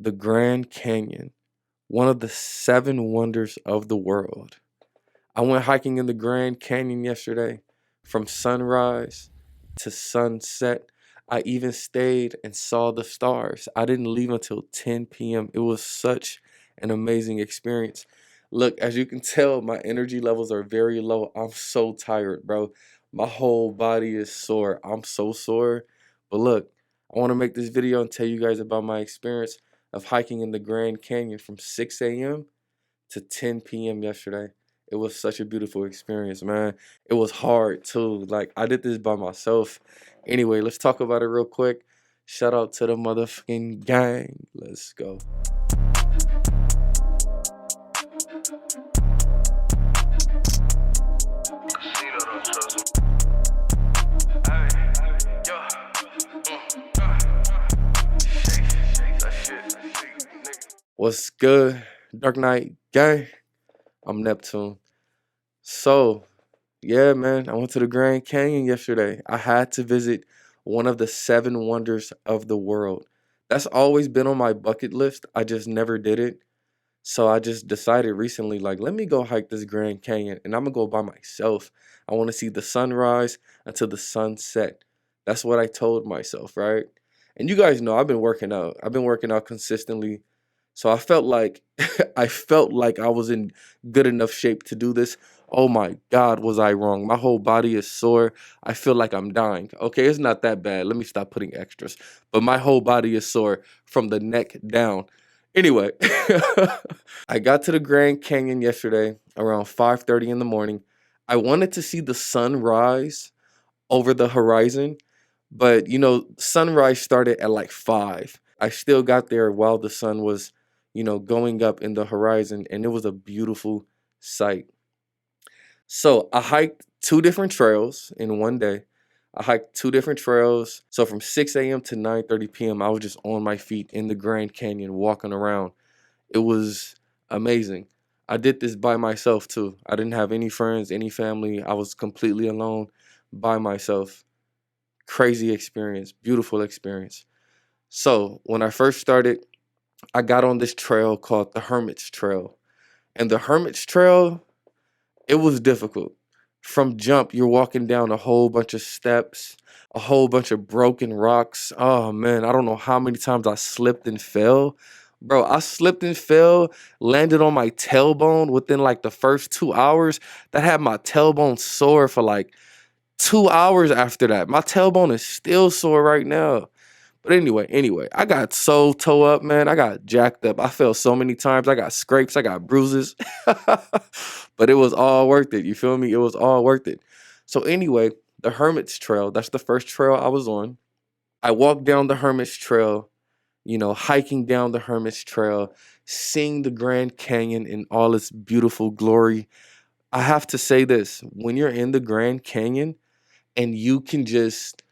the Grand Canyon, one of the seven wonders of the world. I went hiking in the Grand Canyon yesterday from sunrise to sunset. I even stayed and saw the stars. I didn't leave until 10 p.m. It was such an amazing experience. Look, as you can tell, my energy levels are very low. I'm so tired, bro. My whole body is sore. I'm so sore. But look, I want to make this video and tell you guys about my experience of hiking in the Grand Canyon from 6 a.m. to 10 p.m. yesterday. It was such a beautiful experience, man. It was hard too. Like, I did this by myself. Anyway, let's talk about it real quick. Shout out to the motherfucking gang. Let's go. What's good, Dark Knight gang? I'm Neptune. So, yeah, man, I went to the Grand Canyon yesterday. I had to visit one of the seven wonders of the world. That's always been on my bucket list. I just never did it. So I just decided recently, like, let me go hike this Grand Canyon and I'm gonna go by myself. I want to see the sunrise until the sunset. That's what I told myself, right? And you guys know I've been working out. I've been working out consistently. So I felt like I felt like I was in good enough shape to do this. Oh my God, was I wrong? My whole body is sore. I feel like I'm dying. Okay, it's not that bad. Let me stop putting extras. But my whole body is sore from the neck down. Anyway, I got to the Grand Canyon yesterday around 5:30 in the morning. I wanted to see the sunrise over the horizon, but sunrise started at like 5. I still got there while the sun was, going up in the horizon, and it was a beautiful sight. So I hiked 2 different trails in one day. I hiked 2 different trails. So from 6 a.m. to 9:30 p.m., I was just on my feet in the Grand Canyon walking around. It was amazing. I did this by myself too. I didn't have any friends, any family. I was completely alone by myself. Crazy experience, beautiful experience. So when I first started, I got on this trail called the Hermit's Trail. And the Hermit's Trail, it was difficult. From jump, you're walking down a whole bunch of steps, a whole bunch of broken rocks. Oh man, I don't know how many times I slipped and fell. Bro, I slipped and fell, landed on my tailbone within like the first 2 hours. That had my tailbone sore for like 2 hours after that. My tailbone is still sore right now. But anyway, I got so toe up, man. I got jacked up. I fell so many times. I got scrapes. I got bruises. But it was all worth it. You feel me? It was all worth it. So anyway, the Hermit's Trail, that's the first trail I was on. I walked down the Hermit's Trail, hiking down the Hermit's Trail, seeing the Grand Canyon in all its beautiful glory. I have to say this, when you're in the Grand Canyon and you can just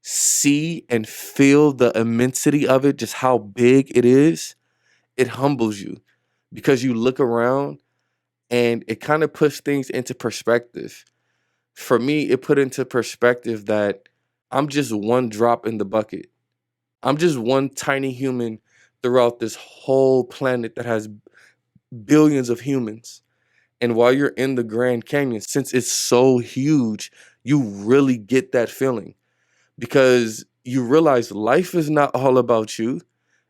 see and feel the immensity of it, just how big it is, it humbles you because you look around and it kind of puts things into perspective. For me, it put into perspective that I'm just one drop in the bucket. I'm just one tiny human throughout this whole planet that has billions of humans. And while you're in the Grand Canyon, since it's so huge, you really get that feeling because you realize life is not all about you.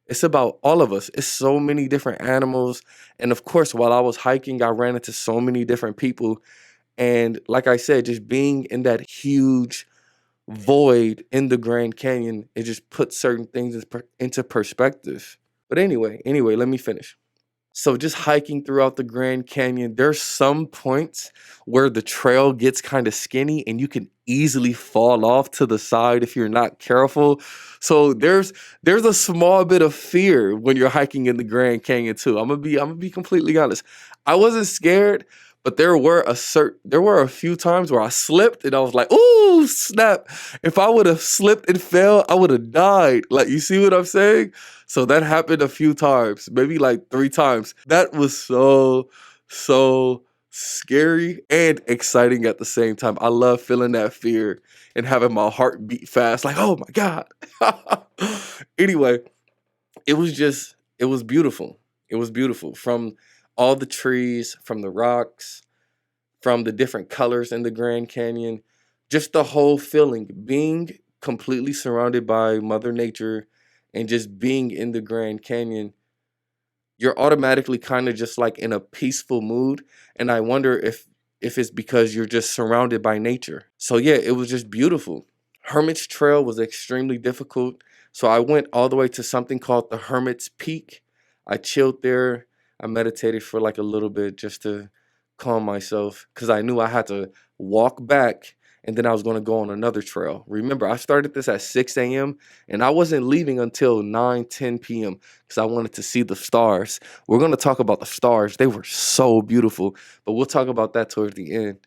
It's about all of us. It's so many different animals. And of course, while I was hiking, I ran into so many different people. And like I said, just being in that huge void in the Grand Canyon, it just puts certain things into perspective. But anyway, let me finish. So just hiking throughout the Grand Canyon, there's some points where the trail gets kind of skinny and you can easily fall off to the side if you're not careful. So there's a small bit of fear when you're hiking in the Grand Canyon too. I'm gonna be completely honest. I wasn't scared, but there were a few times where I slipped and I was like, "Ooh, snap. If I would have slipped and fell, I would have died." Like, you see what I'm saying? So that happened a few times, maybe like 3 times. That was so scary and exciting at the same time. I love feeling that fear and having my heart beat fast, like, "Oh my God." Anyway, it was just It was beautiful. It was beautiful from all the trees, from the rocks, from the different colors in the Grand Canyon, just the whole feeling, being completely surrounded by Mother Nature and just being in the Grand Canyon, you're automatically kind of just like in a peaceful mood. And I wonder if it's because you're just surrounded by nature. So yeah, it was just beautiful. Hermit's Trail was extremely difficult. So I went all the way to something called the Hermit's Peak. I chilled there. I meditated for like a little bit just to calm myself because I knew I had to walk back and then I was going to go on another trail. Remember, I started this at 6 a.m. and I wasn't leaving until 9, 10 p.m. because I wanted to see the stars. We're going to talk about the stars. They were so beautiful, but we'll talk about that towards the end.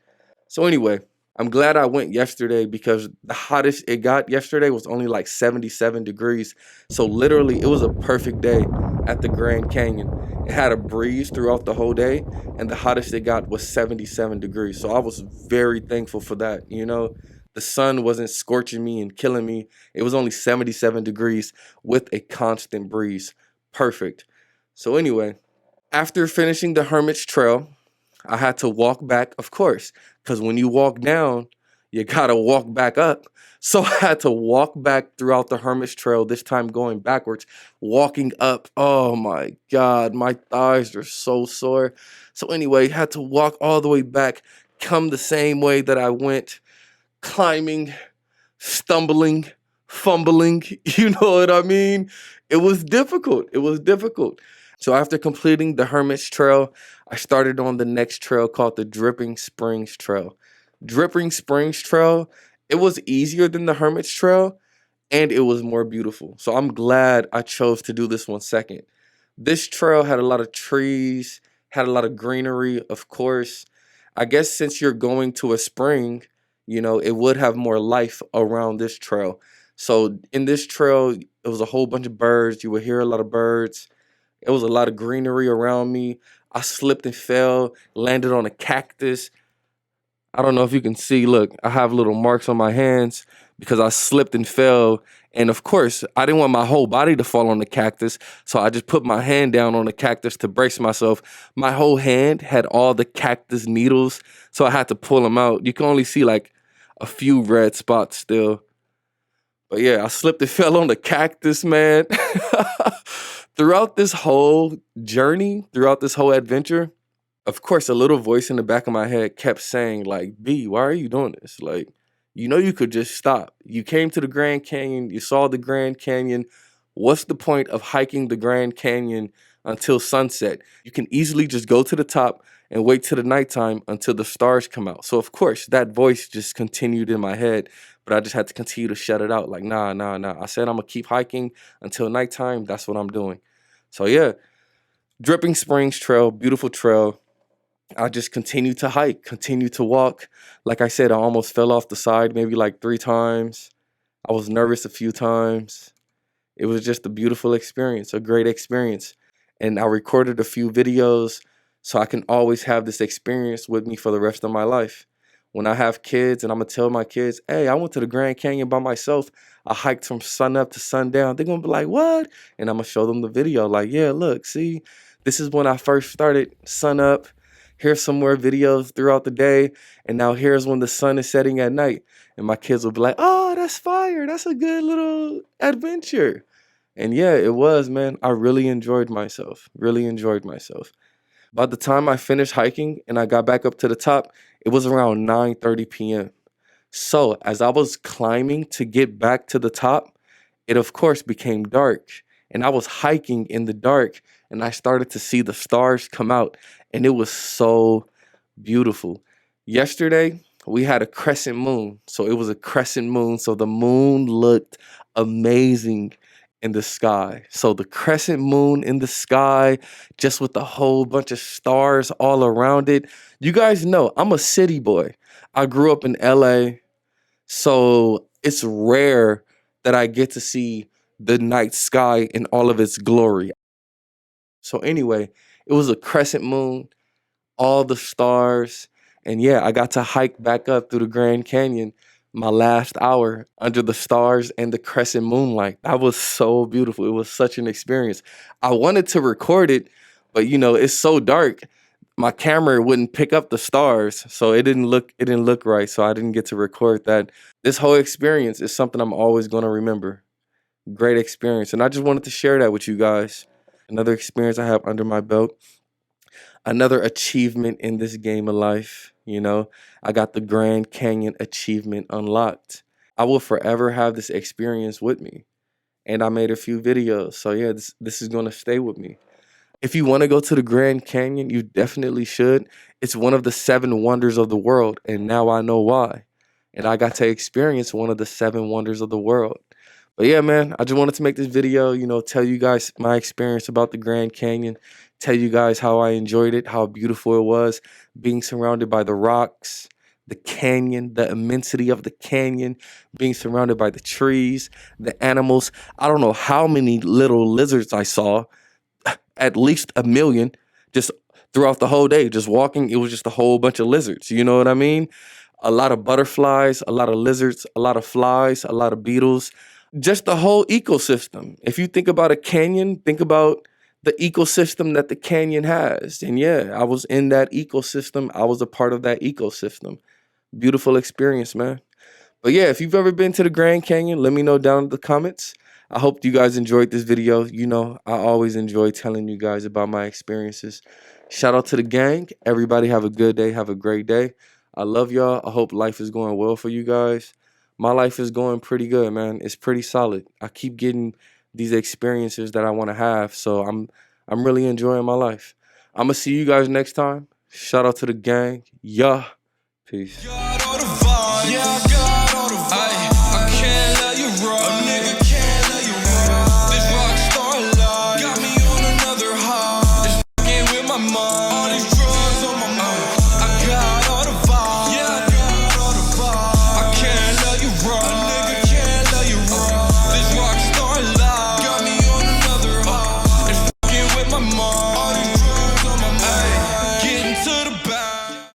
So anyway, I'm glad I went yesterday because the hottest it got yesterday was only like 77 degrees. So literally, it was a perfect day at the Grand Canyon. It had a breeze throughout the whole day, and the hottest it got was 77 degrees. So I was very thankful for that. You know, the sun wasn't scorching me and killing me. It was only 77 degrees with a constant breeze. Perfect. So anyway, after finishing the Hermit's Trail, I had to walk back, of course, because when you walk down, you gotta walk back up. So I had to walk back throughout the Hermit's Trail, this time going backwards, walking up. Oh my God, my thighs are so sore. So anyway, had to walk all the way back, come the same way that I went, climbing, stumbling, fumbling. You know what I mean? It was difficult. It was difficult. So after completing the Hermit's Trail, I started on the next trail called the Dripping Springs Trail. Dripping Springs Trail, it was easier than the Hermit's Trail and it was more beautiful. So I'm glad I chose to do this one second. This trail had a lot of trees, had a lot of greenery, of course. I guess since you're going to a spring, you know, it would have more life around this trail. So in this trail, it was a whole bunch of birds. You would hear a lot of birds. It was a lot of greenery around me. I slipped and fell, landed on a cactus. I don't know if you can see, look, I have little marks on my hands because I slipped and fell. And of course, I didn't want my whole body to fall on the cactus. So I just put my hand down on the cactus to brace myself. My whole hand had all the cactus needles. So I had to pull them out. You can only see like a few red spots still. But yeah, I slipped and fell on the cactus, man. Throughout this whole journey, throughout this whole adventure, of course, a little voice in the back of my head kept saying, like, B, why are you doing this? Like, you know, you could just stop. You came to the Grand Canyon, you saw the Grand Canyon. What's the point of hiking the Grand Canyon until sunset? You can easily just go to the top and wait till the nighttime until the stars come out. So, of course, that voice just continued in my head, but I just had to continue to shut it out. Like, nah, nah, nah. I said I'm going to keep hiking until nighttime. That's what I'm doing. So, yeah, Dripping Springs Trail, beautiful trail. I just continued to hike, continued to walk. Like I said, I almost fell off the side maybe like 3 times. I was nervous a few times. It was just a beautiful experience, a great experience. And I recorded a few videos so I can always have this experience with me for the rest of my life. When I have kids and I'm going to tell my kids, hey, I went to the Grand Canyon by myself. I hiked from sun up to sundown. They're going to be like, what? And I'm going to show them the video like, yeah, look, see, this is when I first started sun up. Here's some more videos throughout the day. And now here's when the sun is setting at night. And my kids will be like, oh, that's fire. That's a good little adventure. And yeah, it was, man. I really enjoyed myself. Really enjoyed myself. By the time I finished hiking and I got back up to the top, it was around 9:30 p.m. So as I was climbing to get back to the top, it of course became dark. And I was hiking in the dark and I started to see the stars come out. And it was so beautiful. Yesterday, we had a crescent moon. So it was a crescent moon. So the moon looked amazing in the sky. So the crescent moon in the sky, just with a whole bunch of stars all around it. You guys know I'm a city boy. I grew up in LA. So it's rare that I get to see the night sky in all of its glory. So anyway, it was a crescent moon, all the stars. And yeah, I got to hike back up through the Grand Canyon. my last hour under the stars and the crescent moonlight. That was so beautiful. It was such an experience. I wanted to record it, but it's so dark. My camera wouldn't pick up the stars, so it didn't look right. So I didn't get to record that. This whole experience is something I'm always going to remember. Great experience, and I just wanted to share that with you guys. Another experience I have under my belt, another achievement in this game of life. I got the Grand Canyon achievement unlocked. I will forever have this experience with me, and I made a few videos. So yeah, this is going to stay with me. If you want to go to the Grand Canyon, you definitely should. It's one of the seven wonders of the world, and now I know why. And I got to experience one of the seven wonders of the world. But yeah, man, I just wanted to make this video, tell you guys my experience about the Grand Canyon, tell you guys how I enjoyed it, how beautiful it was, being surrounded by the rocks, the canyon, the immensity of the canyon, being surrounded by the trees, the animals. I don't know how many little lizards I saw, at least a million, just throughout the whole day, just walking. It was just a whole bunch of lizards. You know what I mean? A lot of butterflies, a lot of lizards, a lot of flies, a lot of beetles, just the whole ecosystem. If you think about a canyon, think about the ecosystem that the canyon has. And yeah, I was in that ecosystem. I was a part of that ecosystem. Beautiful experience, man. But yeah, if you've ever been to the Grand Canyon, let me know down in the comments. I hope you guys enjoyed this video. I always enjoy telling you guys about my experiences. Shout out to the gang. Everybody have a good day. Have a great day. I love y'all. I hope life is going well for you guys. My life is going pretty good, man. It's pretty solid. I keep getting these experiences that I want to have, so I'm really enjoying my life. I'm gonna see you guys next time. Shout out to the gang. Yeah. Peace.